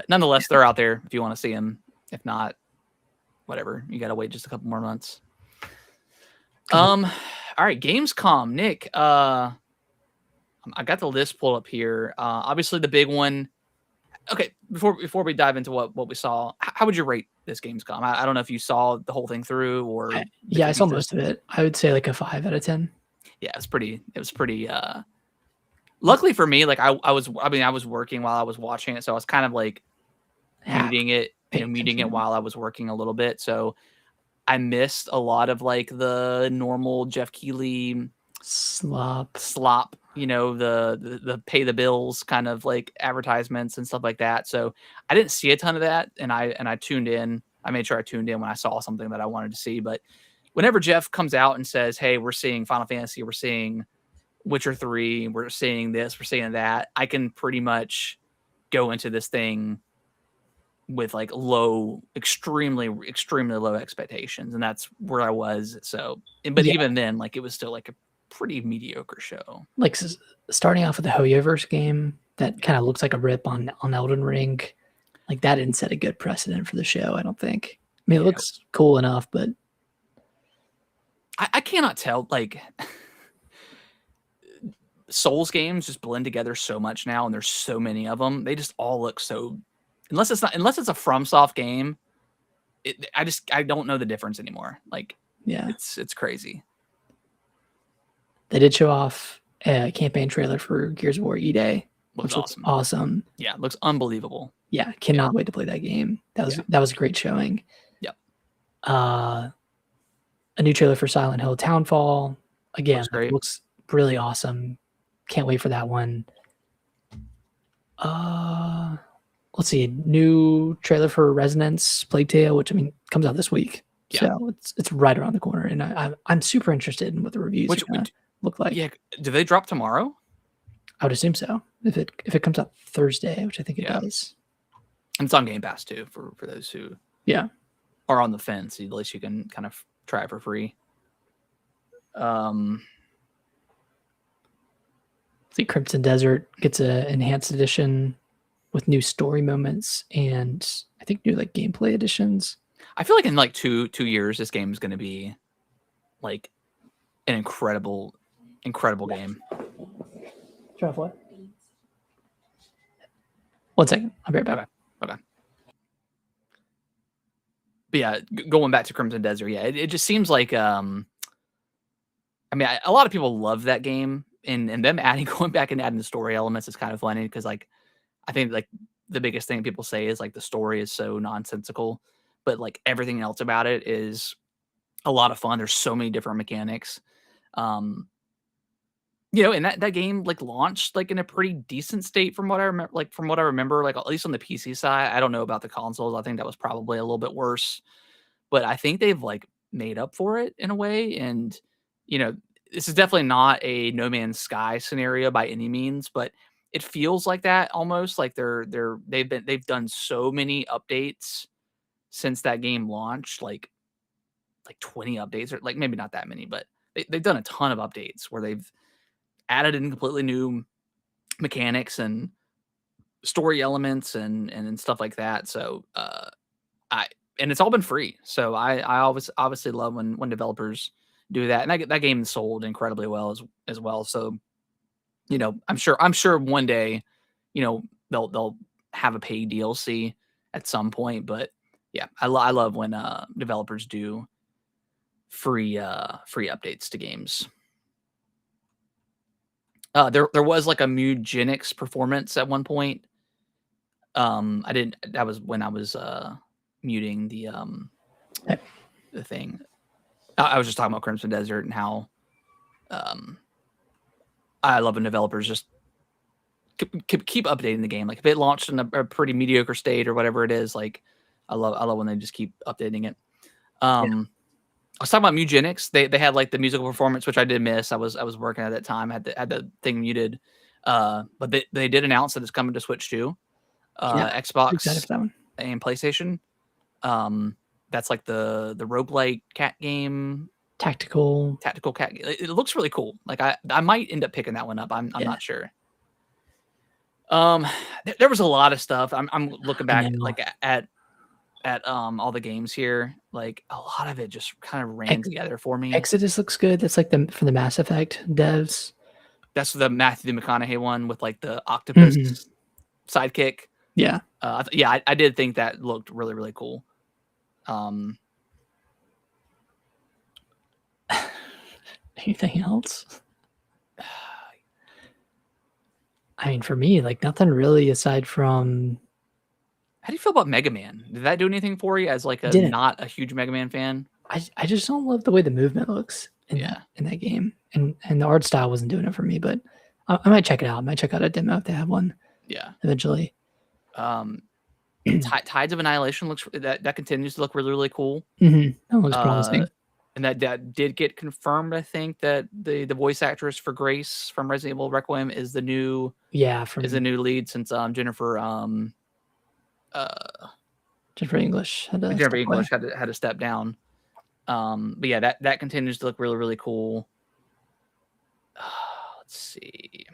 nonetheless, they're out there if you want to see them. If not, whatever. You got to wait just a couple more months. All right, Gamescom, Nick. I got the list pulled up here. Obviously, the big one. Okay, before we dive into what we saw, how would you rate this Gamescom? I don't know if you saw the whole thing through or I saw most of it. I would say like a 5 out of 10. Yeah, it was pretty. Luckily for me, like I was working while I was watching it, so I was kind of like muting it while I was working a little bit. So I missed a lot of like the normal Jeff Keighley slop, the pay the bills kind of like advertisements and stuff like that. So I didn't see a ton of that, and I tuned in. I made sure I tuned in when I saw something that I wanted to see. But whenever Jeff comes out and says, "Hey, we're seeing Final Fantasy, we're seeing Witcher 3, we're seeing this, we're seeing that," I can pretty much go into this thing with like extremely low expectations, and that's where I was. So, but even then, like it was still like a pretty mediocre show. Like starting off with the Hoyoverse game that kind of looks like a rip on Elden Ring, like that didn't set a good precedent for the show. I don't think. I mean, it looks cool enough, but I cannot tell. Like Souls games just blend together so much now, and there's so many of them. They just all look so. Unless it's a FromSoft game, I don't know the difference anymore. Like, yeah, it's crazy. They did show off a campaign trailer for Gears of War E-Day, which looks awesome. Yeah, it looks unbelievable. Yeah, cannot wait to play that game. That was a great showing. Yep. A new trailer for Silent Hill Townfall. Again, looks really awesome. Can't wait for that one. Let's see, new trailer for Resonance Plague Tale, which I mean comes out this week. Yeah. So it's right around the corner, and I'm super interested in what the reviews are gonna look like. Yeah, do they drop tomorrow? I would assume so. If it comes out Thursday, which I think it does. And it's on Game Pass too for those who are on the fence. At least you can kind of try it for free. See, Crimson Desert gets an enhanced edition with new story moments and I think new like gameplay additions. I feel like in like two years, this game is going to be like an incredible game. Turn off what? 1 second. I'll be right back. Okay. But yeah, going back to Crimson Desert, yeah, it just seems like I mean, a lot of people love that game, and them going back and adding the story elements is kind of funny because like I think like the biggest thing people say is like the story is so nonsensical, but like everything else about it is a lot of fun. There's so many different mechanics. And that game like launched like in a pretty decent state from what I remember, like at least on the PC side. I don't know about the consoles. I think that was probably a little bit worse, but I think they've like made up for it in a way. And, this is definitely not a No Man's Sky scenario by any means, but it feels like that almost. Like they've done so many updates since that game launched, like 20 updates, or like maybe not that many, but they've done a ton of updates where they've added in completely new mechanics and story elements and stuff like that. So and it's all been free. So I always obviously love when developers do that, and that game sold incredibly well as well. So I'm sure one day they'll have a paid DLC at some point. But yeah, I love when developers do free updates to games. There was like a Mugenics performance at one point. That was when I was muting the thing. I was just talking about Crimson Desert and how I love when developers just keep updating the game. Like if it launched in a pretty mediocre state or whatever it is, like I love when they just keep updating it. I was talking about Mugenics. They had like the musical performance, which I did miss. I was working at that time. Had the thing muted. But they did announce that it's coming to Switch too, Xbox and PlayStation. That's like the roguelike cat game. Tactical cat. It looks really cool. Like I might end up picking that one up. I'm not sure. There was a lot of stuff. I'm looking back like at all the games here. Like a lot of it just kind of ran together for me. Exodus looks good. That's like from the Mass Effect devs. That's the Matthew McConaughey one with like the octopus sidekick. Yeah. Yeah, I did think that looked really, really cool. Anything else? I mean, for me, like nothing really aside from. How do you feel about Mega Man? Did that do anything for you as like not a huge Mega Man fan? I just don't love the way the movement looks in that game, and the art style wasn't doing it for me. But I might check it out. I might check out a demo if they have one. Yeah, eventually. Tides of Annihilation looks that continues to look really, really cool. That looks promising. And that did get confirmed. I think that the voice actress for Grace from Resident Evil Requiem is the new lead since Jennifer English had to step down. But yeah, that continues to look really, really cool. Let's see.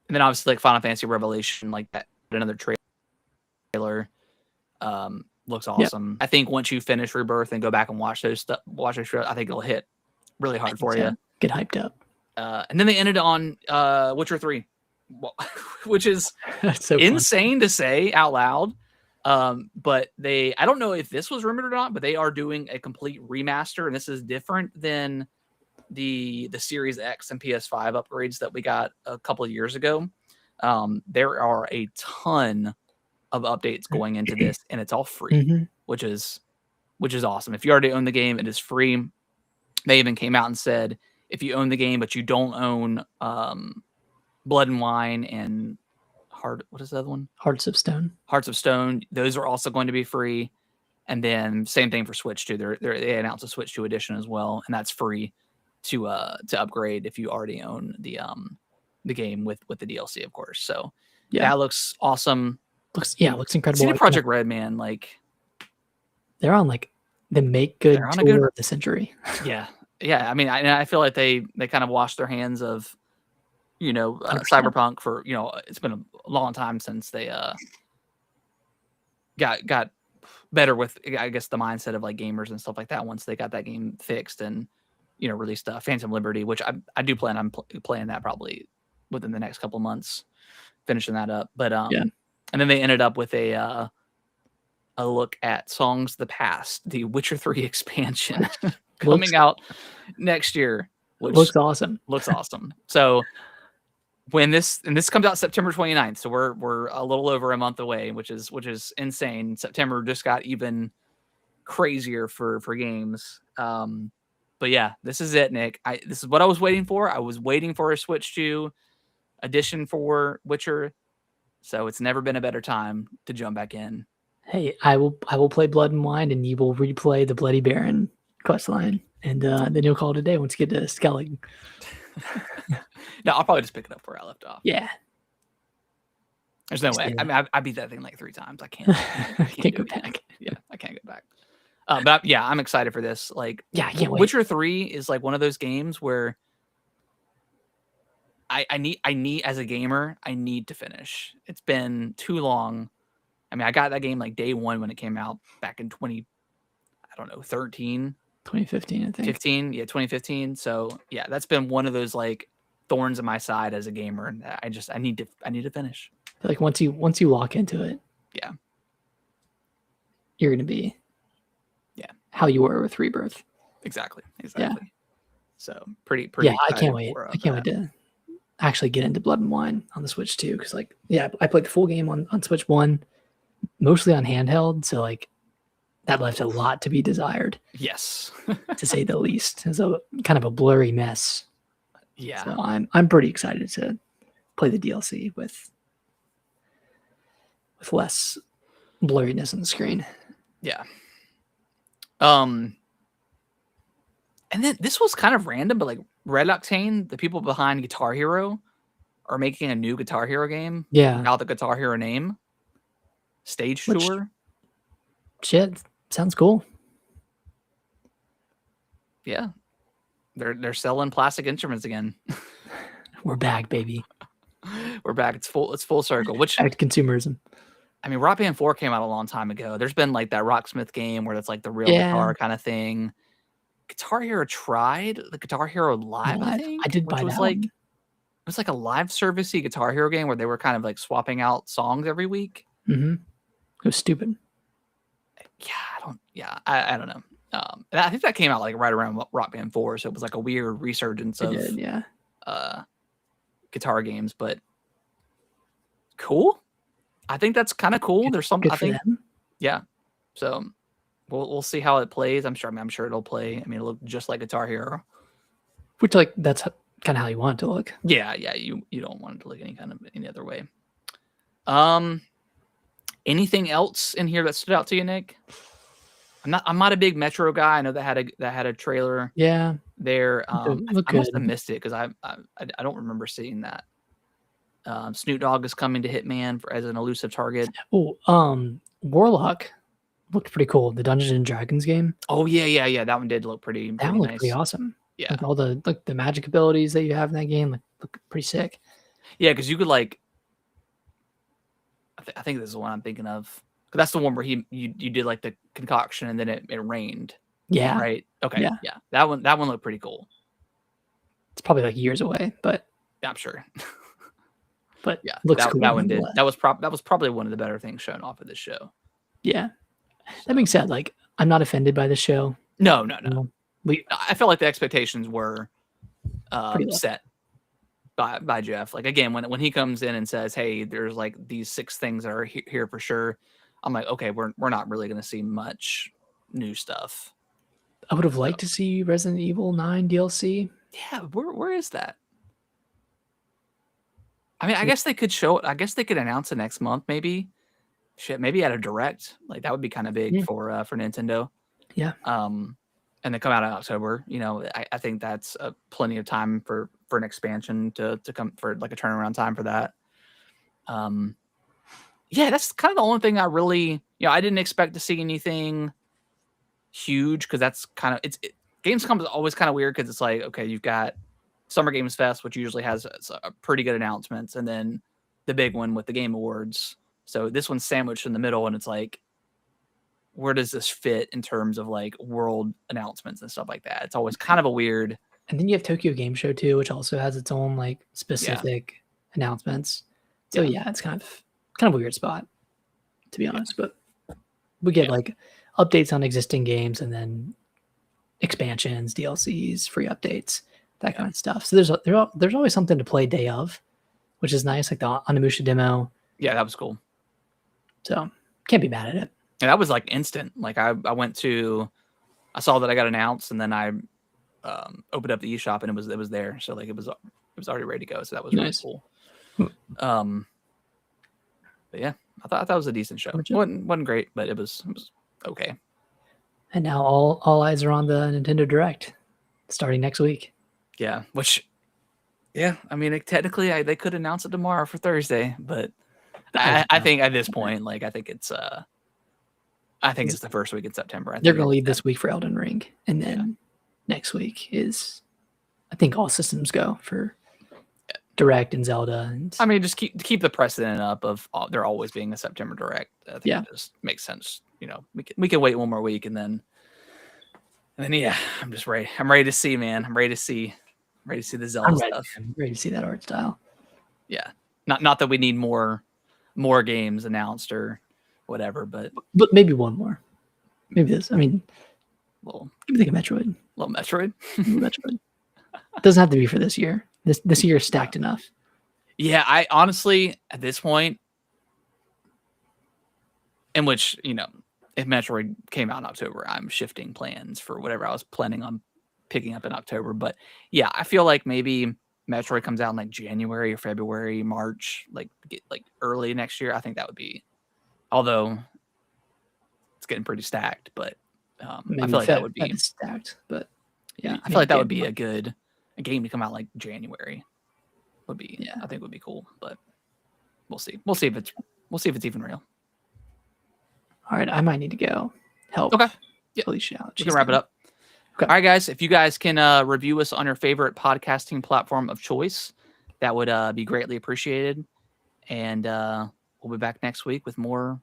And then obviously like Final Fantasy Revelation, like that another trailer looks awesome. I think once you finish Rebirth and go back and watch those trailers, I think it'll hit really hard for you. Get hyped up. And then they ended on Witcher 3, which is so insane to say out loud. But I don't know if this was rumored or not, but they are doing a complete remaster, and this is different than the Series X and PS5 upgrades that we got a couple of years ago. There are a ton of updates going into this, and it's all free, which is awesome. If you already own the game, it is free. They even came out and said if you own the game but you don't own Blood and Wine and what is the other one? Hearts of Stone. Those are also going to be free. And then same thing for Switch 2. They announced a Switch 2 edition as well, and that's free to upgrade if you already own the game with the DLC, of course. So that looks awesome. Looks incredible. CD Projekt Red, man, like they're on like the make good tour of the century. Yeah. I mean, I feel like they kind of washed their hands of Cyberpunk for it's been a long time since they got better with, I guess, the mindset of like gamers and stuff like that once they got that game fixed and released Phantom Liberty, which I do plan on playing that probably within the next couple of months, finishing that up. But and then they ended up with a look at Songs of the Past, the Witcher 3 expansion coming out next year, which looks awesome. So when this comes out September 29th, so we're a little over a month away, which is insane. September just got even crazier for games. But yeah, this is it, Nick. This is what I was waiting for. I was waiting for a Switch 2 edition for Witcher. So it's never been a better time to jump back in. Hey, I will play Blood and Wine, and you will replay the Bloody Baron questline, and then you'll call it a day once you get to Skellig. No, I'll probably just pick it up where I left off. Yeah. There's no way. I mean, I beat that thing like 3 times. I can't. Can't go back. Yeah, I can't go back. But yeah, I'm excited for this. Like, I can't wait. Witcher 3 is like one of those games where I need as a gamer, I need to finish. It's been too long. I mean, I got that game like day one when it came out back in 2015, I think. 2015. So yeah, that's been one of those like thorns in my side as a gamer, and I need to finish. Like once you lock into it, you're gonna be how you were with Rebirth. Exactly. Yeah. So pretty. Yeah, I can't wait. I can't wait to actually get into Blood and Wine on the Switch too, because like I played the full game on Switch 1, mostly on handheld, so like that left a lot to be desired. Yes. To say the least. It's a kind of a blurry mess. Yeah. So I'm pretty excited to play the DLC with less blurriness on the screen. Yeah. And then this was kind of random, but like Red Octane, the people behind Guitar Hero, are making a new Guitar Hero game. Yeah. Without the Guitar Hero name. Stage tour. Shit. Sounds cool. Yeah. They're selling plastic instruments again. We're back, baby. We're back. It's full circle. Which back to consumerism. I mean, Rock Band 4 came out a long time ago. There's been like that Rocksmith game where that's like the real guitar kind of thing. Guitar Hero tried the Guitar Hero Live, I think, I did which buy was that like one. it was like a live servicey Guitar Hero game where they were kind of like swapping out songs every week. It was stupid. I don't know. And I think that came out like right around Rock Band 4, so it was like a weird resurgence of guitar games, but cool. I think that's kind of cool. There's some, good I for think, them. yeah. So we'll see how it plays. I'm sure it'll play. I mean, it'll look just like Guitar Hero. Which, like, that's kind of how you want it to look. Yeah. You don't want it to look any other way. Anything else in here that stood out to you, Nick? I'm not a big Metro guy. I know that had a trailer. Yeah. There. I Look must have good. missed it because I don't remember seeing that. Snoop Dogg is coming to Hitman as an elusive target. Oh, Warlock looked pretty cool. The Dungeons and Dragons game. Oh yeah. That one did look pretty That one looked nice. pretty awesome. Yeah. Like all the magic abilities that you have in that game look pretty sick. Yeah, because you could like. I think this is the one I'm thinking of. That's the one where you did like the concoction and then it rained. Yeah. Right. Okay. Yeah. That one looked pretty cool. It's probably like years away, but yeah, I'm sure. But yeah, looks cool. That one did. That was probably one of the better things shown off of this show. Yeah. That being said, like I'm not offended by the show. No. I felt like the expectations were set by Jeff. Like again, when he comes in and says, "Hey, there's like these 6 things that are here for sure," I'm like, okay, we're not really going to see much new stuff. I would have liked to see Resident Evil 9 DLC. Yeah, where is that? I mean, I guess they could show it. I guess they could announce it next month, maybe. Shit, maybe at a direct. Like that would be kind of big for Nintendo. Yeah. And they come out in October. You know, I think that's plenty of time for an expansion to come, for like a turnaround time for that. Yeah, that's kind of the only thing I really, I didn't expect to see anything huge because that's kind of Gamescom is always kind of weird because it's like, okay, you've got Summer Games Fest, which usually has a pretty good announcements, and then the big one with the Game Awards. So this one's sandwiched in the middle, and it's like, where does this fit in terms of like world announcements and stuff like that? It's always kind of a weird. And then you have Tokyo Game Show too, which also has its own like specific announcements. So yeah, it's kind of a weird spot, to be honest. But we get like updates on existing games and then expansions, DLCs, free updates, that kind of stuff. So there's always something to play day of, which is nice. Like the Onimusha demo. Yeah, that was cool. So can't be mad at it. And that was like instant. Like I saw that I got announced, and then I opened up the eShop and it was there. So like it was already ready to go. So that was really cool. But yeah, I thought that was a decent show. It wasn't great, but it was okay. And now all eyes are on the Nintendo Direct starting next week. Yeah, I mean, technically they could announce it tomorrow for Thursday, but I think at this point, like I think it's the first week in September. They're going to leave this week for Elden Ring, and then next week is, I think, all systems go for Direct and Zelda. And I mean, just keep the precedent up of there always being a September Direct. I think it just makes sense. We can wait one more week, and then I'm just ready. I'm ready to see, man. I'm ready to see the Zelda stuff. I'm ready to see that art style. Yeah, not that we need more games announced or whatever, but maybe one more. Maybe this. I mean, give me think of Metroid. Little Metroid. Metroid. It doesn't have to be for this year. This year is stacked enough. Yeah, I honestly, at this point, in which, if Metroid came out in October, I'm shifting plans for whatever I was planning on picking up in October. But yeah, I feel like maybe Metroid comes out in like January or February, March, like early next year. I think that would be, although it's getting pretty stacked, but I feel like that would be stacked. But yeah, I feel like that would be a game to come out like January. Would be, I think would be cool, but we'll see. We'll see if it's even real. All right, I might need to go help. Okay. Yeah. Alicia. We can wrap it up. Okay. All right, guys. If you guys can review us on your favorite podcasting platform of choice, that would be greatly appreciated. And we'll be back next week with more